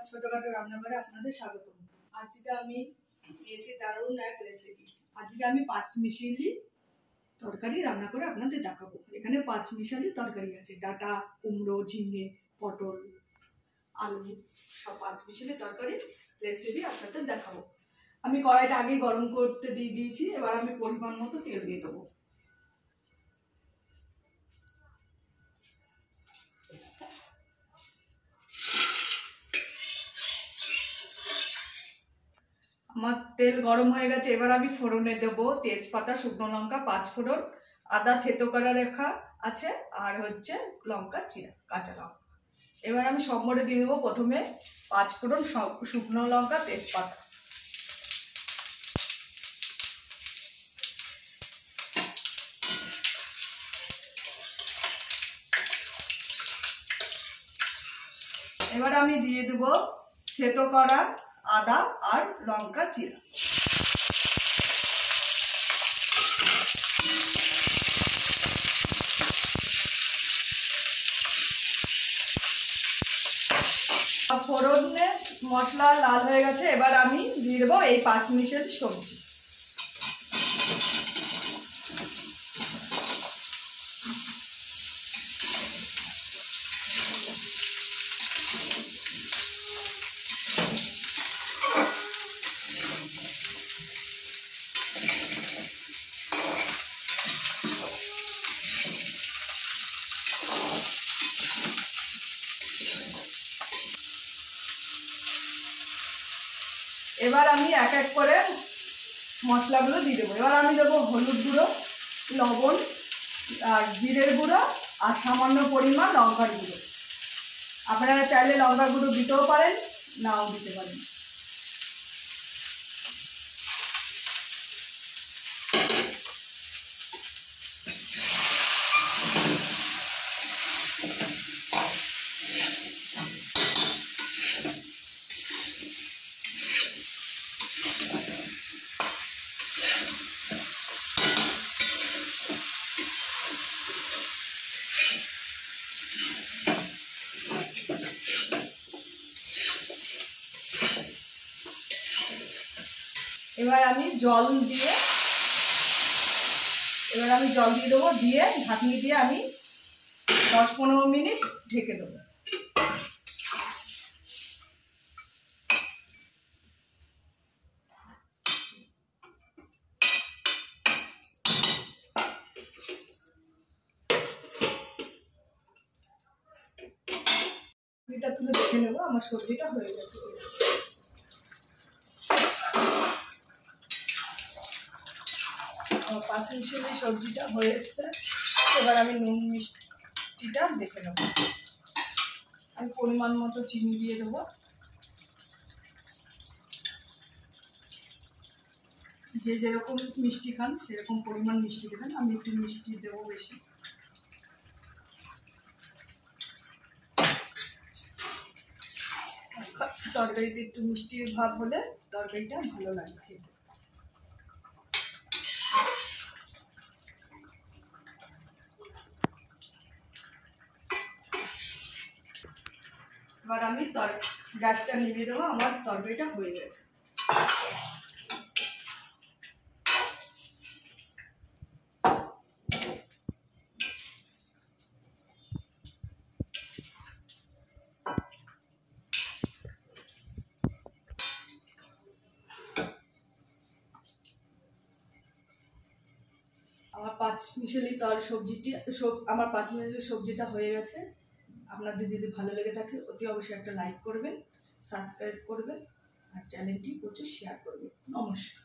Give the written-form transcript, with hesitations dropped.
ছোটখাটো রান্নাঘরে আপনাদের স্বাগতম। আজকে আমি এসে দারুণ এক রেসিপি। আজকে আমি পাঁচমিশালি তরকারি রান্না করে আপনাদের দেখাবো। এখানে পাঁচমিশালি তরকারি আছে, ডাঁটা, কুমড়ো, ঝিঙে, পটল, আলু, সব পাঁচমিশালি তরকারি রেসিপি আপনাদের দেখাবো। আমি কড়াইটা আগে গরম করতে দিয়ে দিয়েছি। এবার আমি পরিমাণ মতো তেল দিয়ে দেবো। আমার তেল গরম হয়ে গেছে। এবার আমি ফোড়নে দেব তেজপাতা, শুকনো লঙ্কা, পাঁচফোড়ন, আদা থেতো করা রেখা আছে, আর হচ্ছে লঙ্কা চিরা, কাঁচা লঙ্কা। এবার আমি সম্বরে দিয়ে দেবো প্রথমে পাঁচফোড়ন, শুকনো লঙ্কা, তেজপাতা। এবার আমি দিয়ে দেবো থেতো করা আদা আর লঙ্কা চিরা। ফোড়নে মশলা লাল হয়ে গেছে। এবার আমি দিয়ে দেবো এই পাঁচমিশালি সবজি। এবার আমি এক এক করে মশলাগুলো দিয়ে দেবো। এবার আমি দেবো হলুদ গুঁড়ো, লবণ, আর জিরের গুঁড়ো, আর সামান্য পরিমাণ লঙ্কার গুঁড়ো। আপনারা চাইলে লঙ্কার গুঁড়ো দিতেও পারেন, নাও দিতে পারেন। এবার আমি জল দিয়ে দেবো, দিয়ে ঢাকনি দিয়ে আমি 10-15 মিনিট ঢেকে দেবো। এটা তুলে দেখে নেবো আমার সবজিটা হয়ে গেছে। আমার পাঁচমিশালি সবজিটা হয়ে এসছে। এবার আমি নুন মিষ্টিটা দেখে নেব। আমি পরিমাণ মতো চিনি দিয়ে দেবো। যে যেরকম মিষ্টি খান সেরকম পরিমাণ মিষ্টি দেবেন। আমি একটু মিষ্টি দেবো বেশি। তরকারিতে একটু মিষ্টির ভাব হলে তরকারিটা ভালো লাগে খেতে। এবার আমি গ্যাসটা নিভিয়ে দেবো। আমার তরকারিটা হয়ে গেছে। আমার পাঁচমিশালি সবজিটা হয়ে গেছে। আপনাদের যদি ভালো লেগে থাকে অতি অবশ্যই একটা লাইক করবেন, সাবস্ক্রাইব করবেন, আর চ্যানেলটি প্রচুর শেয়ার করবেন। নমস্কার।